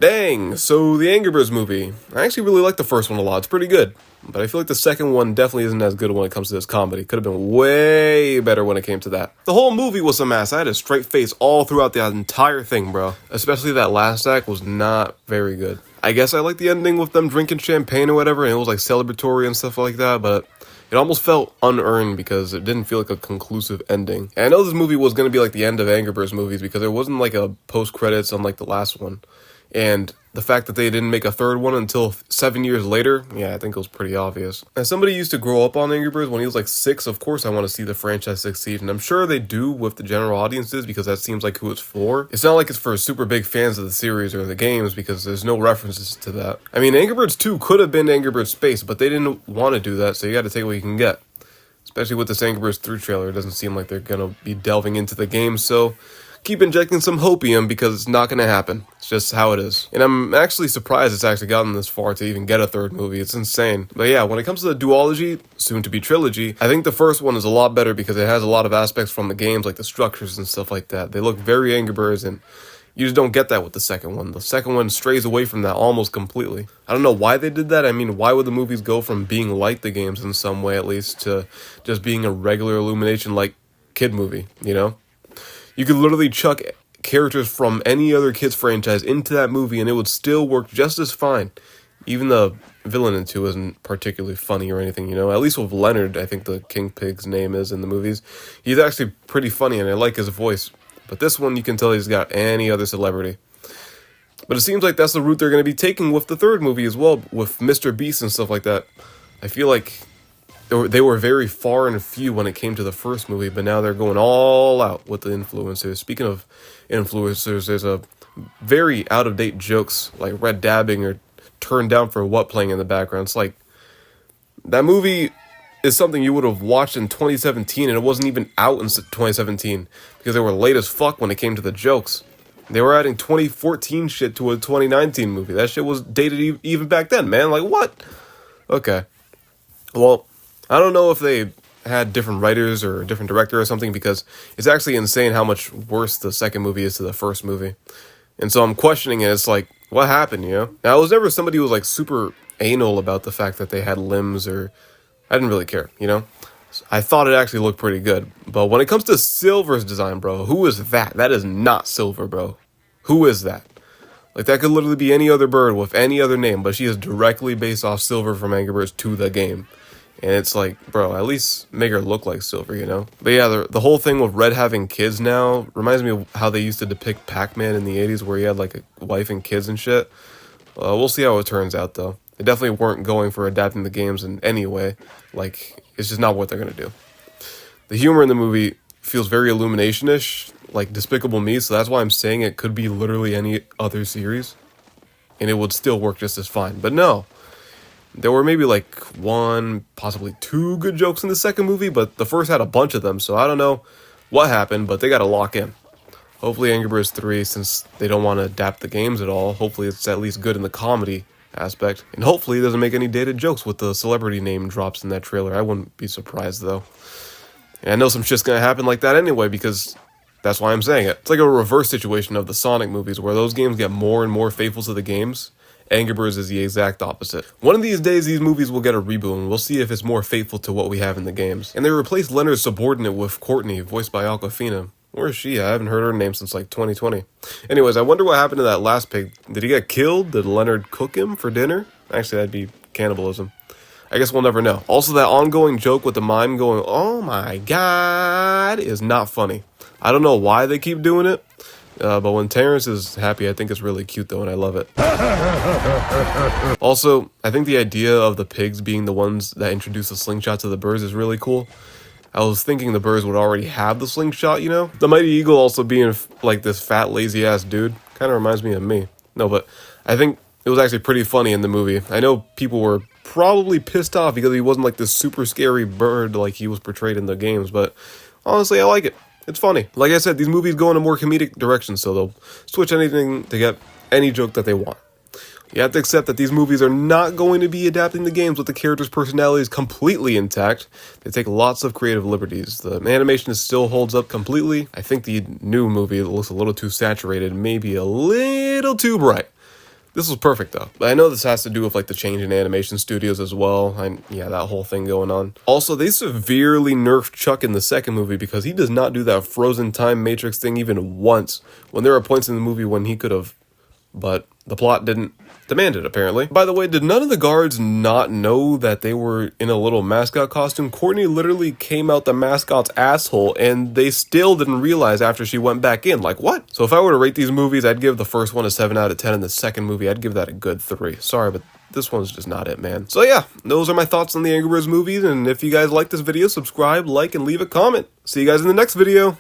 Dang, so the Angry Birds movie. I actually really like the first one a lot. It's pretty good. But I feel like the second one definitely isn't as good when it comes to this comedy. Could have been way better when it came to that. The whole movie was a mess. I had a straight face all throughout the entire thing, bro. Especially that last act was not very good. I guess I like the ending with them drinking champagne or whatever, and it was like celebratory and stuff like that, but it almost felt unearned because it didn't feel like a conclusive ending. And I know this movie was going to be like the end of Angry Birds movies because there wasn't like a post-credits on like the last one. And the fact that they didn't make a third one until 7 years later, yeah, I think it was pretty obvious. As somebody used to grow up on Angry Birds when he was like 6, of course I want to see the franchise succeed. And I'm sure they do with the general audiences because that seems like who it's for. It's not like it's for super big fans of the series or the games because there's no references to that. I mean, Angry Birds 2 could have been Angry Birds Space, but they didn't want to do that, so you got to take what you can get. Especially with this Angry Birds 3 trailer, it doesn't seem like they're going to be delving into the game, so keep injecting some hopium because it's not going to happen. It's just how it is. And I'm actually surprised it's actually gotten this far to even get a third movie. It's insane. But yeah, when it comes to the duology, soon to be trilogy, I think the first one is a lot better because it has a lot of aspects from the games, like the structures and stuff like that. They look very Angry Birds, and you just don't get that with the second one. The second one strays away from that almost completely. I don't know why they did that. I mean, why would the movies go from being like the games in some way at least to just being a regular Illumination like kid movie, you know? You could literally chuck characters from any other kids franchise into that movie and it would still work just as fine. Even the villain in 2 isn't particularly funny or anything, you know? At least with Leonard, I think the King Pig's name is in the movies. He's actually pretty funny and I like his voice. But this one, you can tell he's got any other celebrity. But it seems like that's the route they're going to be taking with the third movie as well, with Mr. Beast and stuff like that. I feel like they were very far and few when it came to the first movie, but now they're going all out with the influencers. Speaking of influencers, there's a very out-of-date jokes, like Red Dabbing or Turned Down for What playing in the background. It's like, that movie is something you would have watched in 2017, and it wasn't even out in 2017, because they were late as fuck when it came to the jokes. They were adding 2014 shit to a 2019 movie. That shit was dated even back then, man. Like, what? Okay. Well, I don't know if they had different writers or a different director or something, because it's actually insane how much worse the second movie is to the first movie. And so I'm questioning it. It's like, what happened, you know? Now, I was never somebody who was like super anal about the fact that they had limbs, or I didn't really care, you know? I thought it actually looked pretty good. But when it comes to Silver's design, bro, who is that? That is not Silver, bro. Who is that? Like, that could literally be any other bird with any other name, but she is directly based off Silver from Angry Birds to the game. And it's like, bro, at least make her look like Silver, you know? But yeah, the whole thing with Red having kids now reminds me of how they used to depict Pac-Man in the 80s, where he had like a wife and kids and shit. We'll see how it turns out, though. They definitely weren't going for adapting the games in any way. Like, it's just not what they're going to do. The humor in the movie feels very Illumination-ish, like Despicable Me, so that's why I'm saying it could be literally any other series, and it would still work just as fine. But no. There were maybe like 1, possibly 2 good jokes in the second movie, but the first had a bunch of them, so I don't know what happened, but they got to lock in. Hopefully Angry Birds 3, since they don't want to adapt the games at all, hopefully it's at least good in the comedy aspect, and hopefully it doesn't make any dated jokes with the celebrity name drops in that trailer. I wouldn't be surprised, though. And I know some shit's gonna happen like that anyway, because that's why I'm saying it. It's like a reverse situation of the Sonic movies, where those games get more and more faithful to the games. Angry Birds is the exact opposite. One of these days, these movies will get a reboot, and we'll see if it's more faithful to what we have in the games. And they replaced Leonard's subordinate with Courtney, voiced by Awkwafina. Where is she? I haven't heard her name since like 2020. Anyways, I wonder what happened to that last pig. Did he get killed? Did Leonard cook him for dinner? Actually, that'd be cannibalism. I guess we'll never know. Also, that ongoing joke with the mime going, "Oh my god," is not funny. I don't know why they keep doing it. But when Terrence is happy, I think it's really cute, though, and I love it. Also, I think the idea of the pigs being the ones that introduce the slingshot to the birds is really cool. I was thinking the birds would already have the slingshot, you know? The Mighty Eagle also being, like, this fat, lazy-ass dude kind of reminds me of me. No, but I think it was actually pretty funny in the movie. I know people were probably pissed off because he wasn't, like, this super scary bird like he was portrayed in the games, but honestly, I like it. It's funny. Like I said, these movies go in a more comedic direction, so they'll switch anything to get any joke that they want. You have to accept that these movies are not going to be adapting the games with the characters' personalities completely intact. They take lots of creative liberties. The animation still holds up completely. I think the new movie looks a little too saturated, maybe a little too bright. This was perfect though. But I know this has to do with like the change in animation studios as well. Yeah, that whole thing going on. Also, they severely nerfed Chuck in the second movie because he does not do that frozen time matrix thing even once. When there are points in the movie when he could have, but the plot didn't demand it, apparently. By the way, did none of the guards not know that they were in a little mascot costume? Courtney literally came out the mascot's asshole, and they still didn't realize after she went back in. Like, what? So if I were to rate these movies, I'd give the first one a 7 out of 10, and the second movie, I'd give that a good 3. Sorry, but this one's just not it, man. So yeah, those are my thoughts on the Angry Birds movies, and if you guys like this video, subscribe, like, and leave a comment. See you guys in the next video.